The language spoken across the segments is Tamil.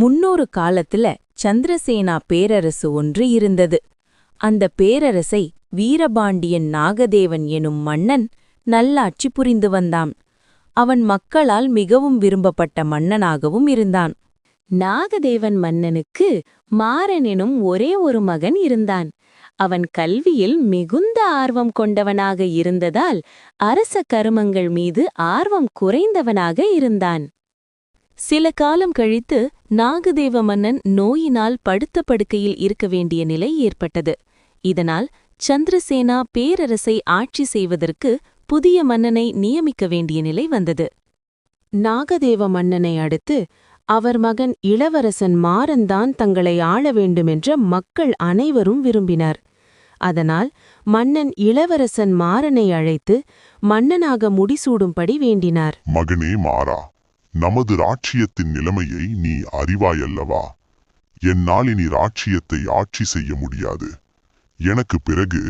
முன்னொரு காலத்துல சந்திரசேனா பேரரசு ஒன்று இருந்தது. அந்த பேரரசை வீரபாண்டியன் நாகதேவன் எனும் மன்னன் நல்லாட்சி புரிந்து வந்தான். அவன் மக்களால் மிகவும் விரும்பப்பட்ட மன்னனாகவும் இருந்தான். நாகதேவன் மன்னனுக்கு மாறன் எனும் ஒரே ஒரு மகன் இருந்தான். அவன் கல்வியில் மிகுந்த ஆர்வம் கொண்டவனாக இருந்ததால் அரச கருமங்கள் மீது ஆர்வம் குறைந்தவனாக இருந்தான். சில காலம் கழித்து நாகதேவ மன்னன் நோயினால் படுத்த படுக்கையில் இருக்க வேண்டிய நிலை ஏற்பட்டது. இதனால் சந்திரசேனா பேரரசை ஆட்சி செய்வதற்கு புதிய மன்னனை நியமிக்க வேண்டிய நிலை வந்தது. நாகதேவ மன்னனை அடுத்து அவர் மகன் இளவரசன் மாறன்தான் தங்களை ஆள வேண்டுமென்ற மக்கள் அனைவரும் விரும்பினர். அதனால் மன்னன் இளவரசன் மாறனை அழைத்து மன்னனாக முடிசூடும்படி வேண்டினார். மகனே மாறா, நமது ராட்சியத்தின் நிலைமையை நீ அறிவாயல்லவா? என்னால் இனி ராட்சியத்தை ஆட்சி செய்ய முடியாது. எனக்கு பிறகு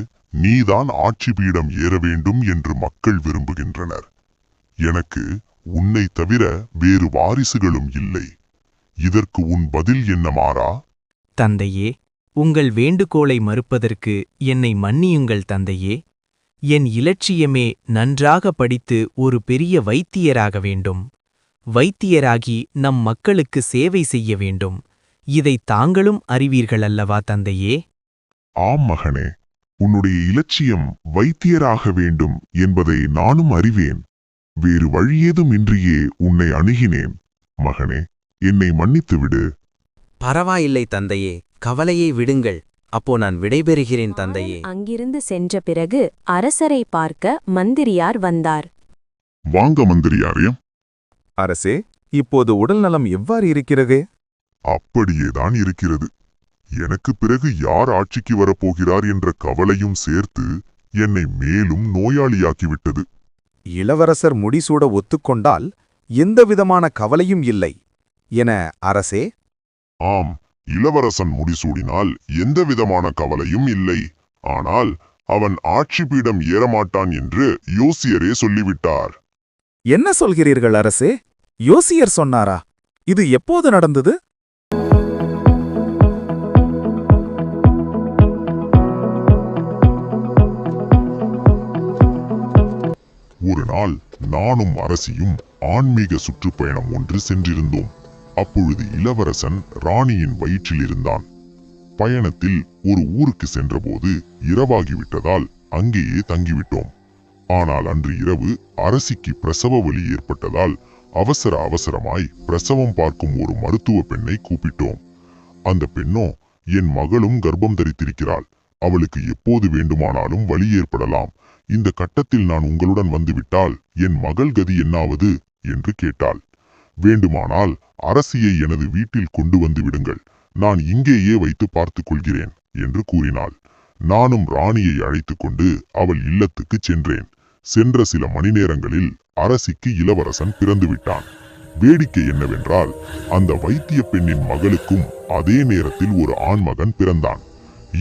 நீதான் ஆட்சி பீடம் ஏற வேண்டும் என்று மக்கள் விரும்புகின்றனர். எனக்கு உன்னை தவிர வேறு வாரிசுகளும் இல்லை. இதற்கு உன் பதில் என்ன மாறா? தந்தையே, உங்கள் வேண்டுகோளை மறுப்பதற்கு என்னை மன்னியுங்கள் தந்தையே. என் இலட்சியமே நன்றாக படித்து ஒரு பெரிய வைத்தியராக வேண்டும். வைத்தியராகி நம் மக்களுக்கு சேவை செய்ய வேண்டும். இதை தாங்களும் அறிவீர்கள் அல்லவா தந்தையே? ஆம் மகனே, உன்னுடைய இலட்சியம் வைத்தியராக வேண்டும் என்பதை நானும் அறிவேன். வேறு வழியேதும் இன்றியே உன்னை அணுகினேன். மகனே, என்னை மன்னித்துவிடு. பரவாயில்லை தந்தையே, கவலையை விடுங்கள். அப்போ நான் விடைபெறுகிறேன் தந்தையே. அங்கிருந்து சென்ற பிறகு அரசரை பார்க்க மந்திரியார் வந்தார். வாங்க மந்திரியாரே. அரசே, இப்போது உடல்நலம் எவ்வாறு இருக்கிறது? அப்படியேதான் இருக்கிறது. எனக்கு பிறகு யார் ஆட்சிக்கு வரப்போகிறார் என்ற கவலையும் சேர்த்து என்னை மேலும் நோயாளியாக்கிவிட்டது. இளவரசர் முடிசூட ஒத்துக்கொண்டால் எந்தவிதமான கவலையும் இல்லை என அரசே? ஆம், இளவரசன் முடிசூடினால் எந்தவிதமான கவலையும் இல்லை. ஆனால் அவன் ஆட்சி பீடம் ஏறமாட்டான் என்று யோசியரே சொல்லிவிட்டார். என்ன சொல்கிறீர்கள் அரசே? யோசியர் சொன்னாரா? இது எப்போது நடந்தது? ஒரு நாள் நானும் அரசியும் ஆன்மீக சுற்றுப்பயணம் ஒன்று சென்றிருந்தோம். அப்பொழுது இளவரசன் ராணியின் வயிற்றில் இருந்தான். பயணத்தில் ஒரு ஊருக்கு சென்றபோது இரவாகிவிட்டதால் அங்கேயே தங்கிவிட்டோம். ஆனால் அன்று இரவு அரசிக்கு பிரசவ வலி ஏற்பட்டதால் அவசரமாய் பிரசவம் பார்க்கும் ஒரு மருத்துவ பெண்ணை கூப்பிட்டோம். அந்த பெண்ணோ, என் மகளும் கர்ப்பம் தரித்திருக்கிறாள், அவளுக்கு எப்போது வேண்டுமானாலும் வலி ஏற்படலாம், இந்த கட்டத்தில் நான் உங்களுடன் வந்துவிட்டால் என் மகள் கதி என்னாவது என்று கேட்டாள். வேண்டுமானால் அரசியை எனது வீட்டில் கொண்டு வந்து விடுங்கள், நான் இங்கேயே வைத்து பார்த்துக் கொள்கிறேன் என்று கூறினாள். நானும் ராணியை அழைத்துக் கொண்டு அவள் இல்லத்துக்கு சென்றேன். சென்ற சில மணி நேரங்களில் அரசிக்கு இளவரசன் பிறந்துவிட்டான். வேடிக்கை என்னவென்றால், அந்த வைத்திய பெண்ணின் மகளுக்கும் அதே நேரத்தில் ஒரு ஆண்மகன் பிறந்தான்.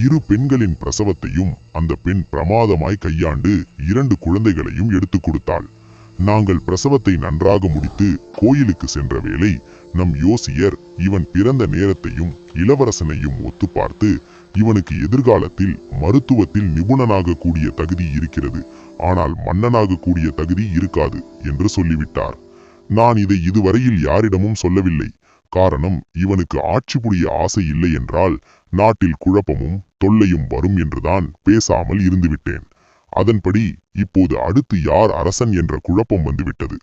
இரு பெண்களின் பிரசவத்தையும் அந்த பெண் பிரமாதமாய் கையாண்டு 2 குழந்தைகளையும் எடுத்துக் கொடுத்தாள். நாங்கள் பிரசவத்தை நன்றாக முடித்து கோயிலுக்கு சென்ற வேளை நம் யோசியர் இவன் பிறந்த நேரத்தையும் இளவரசனையும் ஒத்து பார்த்து, இவனுக்கு எதிர்காலத்தில் மருத்துவத்தில் நிபுணனாக கூடிய தகுதி இருக்கிறது, ஆனால் மன்னனாக கூடிய தகுதி இருக்காது என்று சொல்லிவிட்டார். நான் இதை இதுவரையில் யாரிடமும் சொல்லவில்லை. காரணம், இவனுக்கு ஆட்சி புரிய ஆசை இல்லை என்றால் நாட்டில் குழப்பமும் தொல்லையும் வரும் என்றுதான் பேசாமல் இருந்துவிட்டேன். அதன்படி இப்போது அடுத்து யார் அரசன் என்ற குழப்பம் வந்துவிட்டது.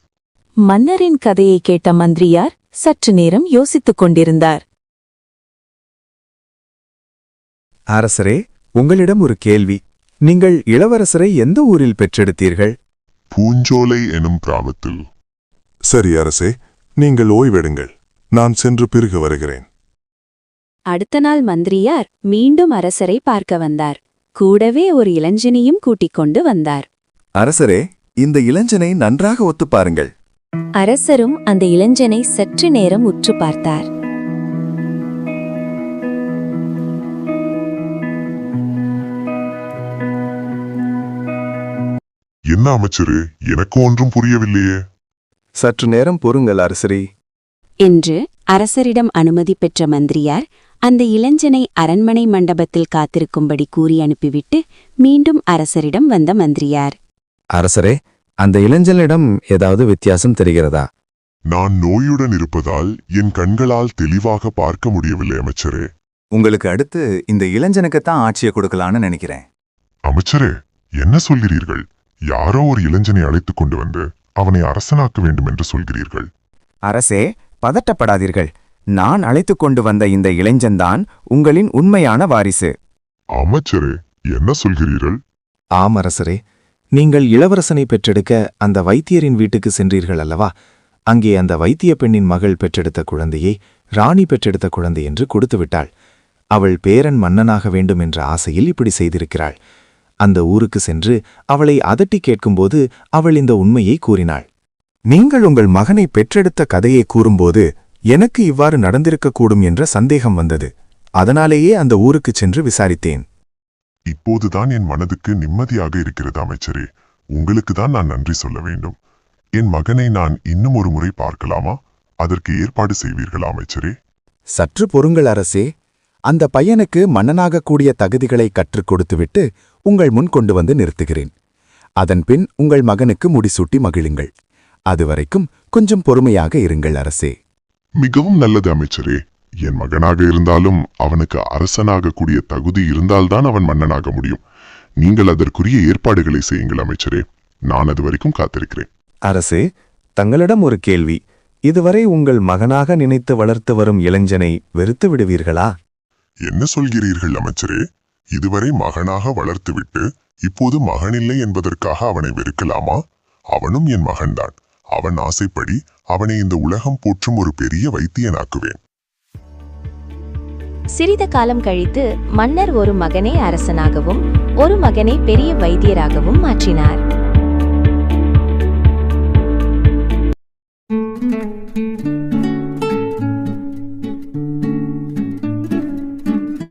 மன்னரின் கதையை கேட்ட மந்திரியார் சற்று நேரம் யோசித்துக் கொண்டிருந்தார். அரசரே, உங்களிடம் ஒரு கேள்வி. நீங்கள் இளவரசரை எந்த ஊரில் பெற்றெடுத்தீர்கள்? பூஞ்சோலை எனும் கிராமத்தில். சரி அரசே, நீங்கள் ஓய்வெடுங்கள், நான் சென்று பிறகு வருகிறேன். அடுத்த நாள் மந்திரியார் மீண்டும் அரசரை பார்க்க வந்தார். கூடவே ஒரு இளைஞனையும் கூட்டிக் கொண்டு வந்தார். அரசரே, இந்த இளைஞனை நன்றாக ஒத்துப் பாருங்கள். அரசரும் அந்த இளைஞனை சற்று நேரம் உற்று பார்த்தார். என்ன அமைச்சரே, எனக்கு ஒன்றும் புரியவில்லையே. சற்று நேரம் பொறுங்கள் அரசரே என்று அரசரிடம் அனுமதி பெற்ற மந்திரியார் அந்த இளைஞனை அரண்மனை மண்டபத்தில் காத்திருக்கும்படி கூறி அனுப்பிவிட்டு மீண்டும் அரசரிடம் வந்த மந்திரியார், அரசரே, அந்த இளைஞனிடம் ஏதாவது வித்தியாசம் தெரிகிறதா? நான் நோயுடன் இருப்பதால் என் கண்களால் தெளிவாக பார்க்க முடியவில்லை அமைச்சரே. உங்களுக்கு அடுத்து இந்த இளைஞனுக்குத்தான் ஆட்சியை கொடுக்கலான்னு நினைக்கிறேன். அமைச்சரே, என்ன சொல்கிறீர்கள்? யாரோ ஒரு இளைஞனை அழைத்துக் கொண்டு வந்து அவனை அரசனாக்க வேண்டும் என்று சொல்கிறீர்கள். அரசே, பதட்டப்படாதீர்கள். நான் அழைத்துக் கொண்டு வந்த இந்த இளைஞன்தான் உங்களின் உண்மையான வாரிசு. அமைச்சரே, என்ன சொல்கிறீர்கள்? ஆம் அரசரே, நீங்கள் இளவரசனை பெற்றெடுக்க அந்த வைத்தியரின் வீட்டுக்கு சென்றீர்கள் அல்லவா? அங்கே அந்த வைத்திய பெண்ணின் மகள் பெற்றெடுத்த குழந்தையை ராணி பெற்றெடுத்த குழந்தை என்று கொடுத்துவிட்டாள். அவள் பேரன் மன்னனாக வேண்டும் என்ற ஆசையில் இப்படி செய்திருக்கிறாள். அந்த ஊருக்கு சென்று அவளை அதட்டி கேட்கும்போது அவள் இந்த உண்மையை கூறினாள். நீங்கள் உங்கள் மகனை பெற்றெடுத்த கதையை கூறும்போது எனக்கு இவ்வாறு நடந்திருக்கக்கூடும் என்ற சந்தேகம் வந்தது. அதனாலேயே அந்த ஊருக்குச் சென்று விசாரித்தேன். இப்போதுதான் என் மனதுக்கு நிம்மதியாக இருக்கிறது அமைச்சரே. உங்களுக்கு தான் நான் நன்றி சொல்ல வேண்டும். என் மகனை நான் இன்னும் ஒரு முறை பார்க்கலாமா? அதற்கு ஏற்பாடு செய்வீர்களா அமைச்சரே? சற்று பொறுங்கள் அரசே. அந்த பையனுக்கு மன்னனாகக்கூடிய தகுதிகளை கற்றுக் கொடுத்துவிட்டு உங்கள் முன் கொண்டு வந்து நிறுத்துகிறேன். அதன்பின் உங்கள் மகனுக்கு முடிசூட்டி மகிழுங்கள். அதுவரைக்கும் கொஞ்சம் பொறுமையாக இருங்கள் அரசே. மிகவும் நல்லது அமைச்சரே. என் மகனாக இருந்தாலும் அவனுக்கு அரசனாகக்கூடிய தகுதி இருந்தால்தான் அவன் மன்னனாக முடியும். நீங்கள் அதற்குரிய ஏற்பாடுகளை செய்யுங்கள் அமைச்சரே. நான் அது வரைக்கும் காத்திருக்கிறேன். அரசே, தங்களிடம் ஒரு கேள்வி. இதுவரை உங்கள் மகனாக நினைத்து வளர்த்து வரும் இளைஞனை வெறுத்து விடுவீர்களா? என்ன சொல்கிறீர்கள் அமைச்சரே? இதுவரை மகனாக வளர்த்துவிட்டு இப்போது மகனில்லை என்பதற்காக அவனை வெறுக்கலாமா? அவனும் என் மகன்தான். அவன் ஆசைப்படி அவனை இந்த உலகம் போற்றும் ஒரு பெரிய வைத்தியனாக்குவேன். சிறிது காலம் கழித்து மன்னர் ஒரு மகனை அரசனாகவும் ஒரு மகனை பெரிய வைத்தியராகவும் மாற்றினார்.